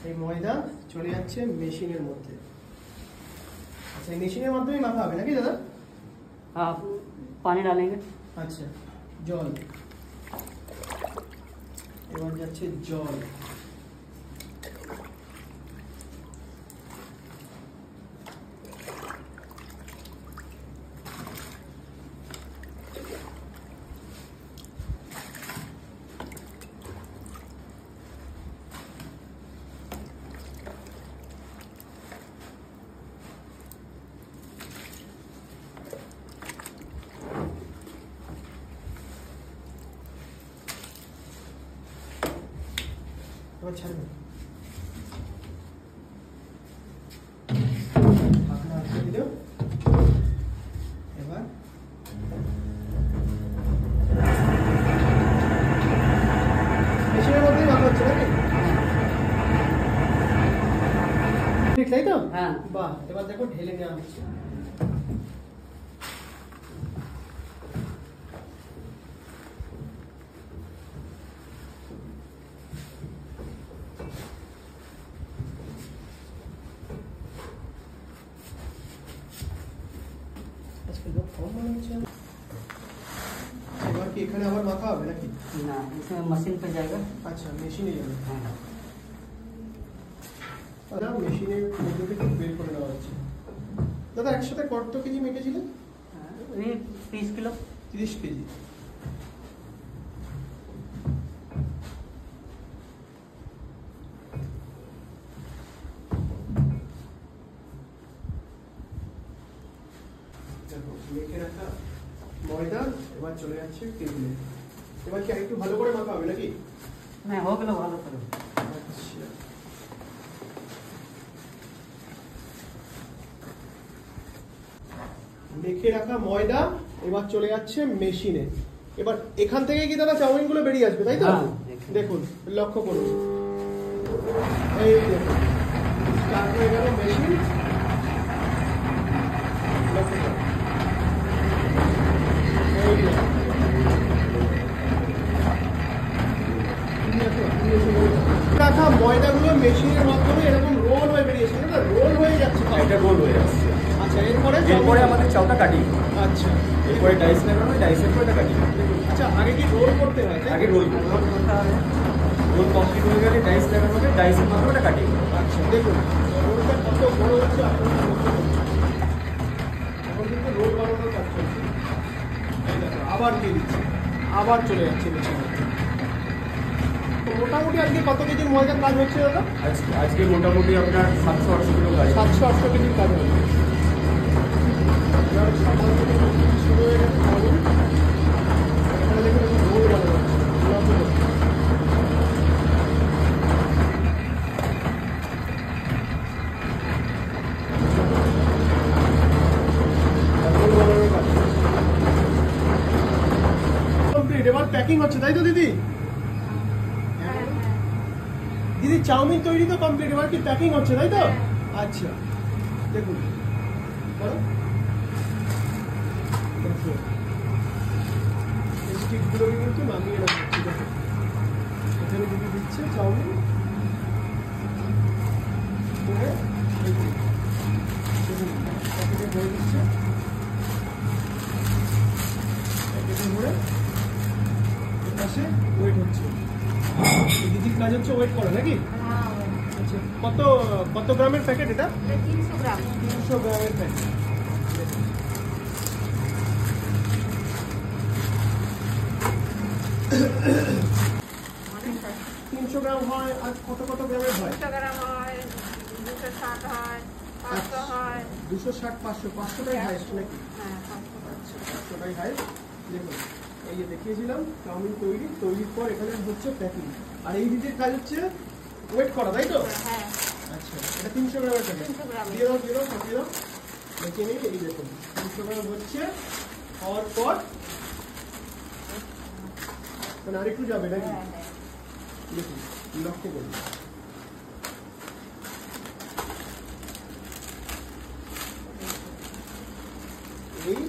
এই ময়দা চলে যাচ্ছে মেশিনের মধ্যে। আচ্ছা, এই মেশিনের মাধ্যমে মাখা হবে নাকি দাদা? हाँ, पानी डालेंगे। আচ্ছা, জল এবার যাচ্ছে জল। এবার ছাড়বে, ঢাকনা আটকে দিল। এবার মেশিনের মধ্যেই মাখা হচ্ছে নাকি? ঠিক তাই তো? হ্যাঁ। বাহ, এবার দেখো ঢেলে নেওয়া হচ্ছে। এবার কি এখানে আবার মাখা হবে নাকি? ना, इसमें मशीन पे जाएगा। আচ্ছা, মেশিনে যাবে। हाँ, দাদা মেশিনের মধ্যে থেকে বের করে নেওয়া হচ্ছে। দাদা একসাথে কত কেজি মেখেছিলেন? ये 30 किलो। 30 কেজি। দেখো মেখে রাখা ময়দা এবার চলে যাচ্ছে টেবিলে। এবার কি আরেকটু ভালো করে মাখা হবে নাকি? नहीं, हो गया भालो करो। আচ্ছা, মেখে রাখা ময়দা এবার চলে যাচ্ছে মেশিনে। এবার এখান থেকে কি দাদা চাউমিন গুলো বেরিয়ে আসবে তাই তো? হ্যাঁ, দেখুন, লক্ষ্য করুন, এই দেখুন স্টার্ট হয়ে গেল মেশিন। লক্ষ্য করুন, এই দেখুন। রাখা ময়দাগুলো মেশিনের মাধ্যমে এরকম রোল হয়ে বেরিয়েছে, না রোল হয়ে যাচ্ছে। এটা গোল হয়ে আসছে। আচ্ছা, এরপরে আমাদের চাউটা কাটি। আচ্ছা, এরপরে ডাইস লাগানো, ডাইসের পরে এটা কাটি। আচ্ছা, আগে কি রোল করতে হয়? আগে রোল রোল কমপ্লিট হয়ে গেলে ডাইস লাগানো হবে, ডাইসের মাধ্যমে এটা কাটি। আচ্ছা, দেখুন রোলটা কত বড় হচ্ছে আপনারা লক্ষ্য করুন। এখন কিন্তু রোল বানানোর কাজ চলছে। এই দেখো আবার দিয়ে দিচ্ছে, আবার চলে যাচ্ছে মেশিনে। তো মোটামুটি আজকে কত কেজির ময়দার কাজ হচ্ছে দাদা? আজকে মোটামুটি আপনার 700-800 কিলো কাজ। 700-800 কেজির কাজ হবে। এবার সকাল থেকে শুরু হয়ে গেছে চাউমিন। এখানে দেখুন রোল বানানো হচ্ছে। লক্ষ্য করুন। কমপ্লিট, এবার প্যাকিং হচ্ছে তাই তো দিদি? দিদি চাউমিন তৈরি তো কমপ্লিট, এবার কি প্যাকিং হচ্ছে তাই তো? আচ্ছা, দেখুন বলো। দেখো স্টিকগুলো কিন্তু নামিয়ে রাখছি। দেখো এখানে দিদি দিচ্ছে চাউমিন করে, দেখুন প্যাকেটে ভরে দিচ্ছে। প্যাকেটে ভরে এপাশে ওয়েট হচ্ছে। দিদির কাজ হচ্ছে ওয়েট করা নাকি? আচ্ছা, কত কত গ্রামের প্যাকেট এটা? 300 গ্রাম। 300 গ্রামের প্যাকেট। 300 গ্রাম হয়। আর কত কত গ্রামের হয়? 200 গ্রাম হয়, 260 হয়, 500 হয়। 260, 500, 500টাই হাইস্ট নাকি? হ্যাঁ, 500। 500টাই হাইস্ট। দেখুন এই যে দেখিয়েছিলাম চাউমিন তৈরির পর এখানে হচ্ছে প্যাকিং। আর এই দিদির কাজ হচ্ছে ওয়েট করা তাই তো? হ্যাঁ। আচ্ছা, এটা 300 গ্রামের প্যাকেট। 300 গ্রাম। দিয়ে দাও, ফাটিয়ে দাও। দেখে নিই, এই দেখুন 300 গ্রাম হচ্ছে। হওয়ার পর মানে আরেকটু যাবে নাকি? হ্যাঁ, হ্যাঁ। দেখুন লক্ষ্য করুন, এই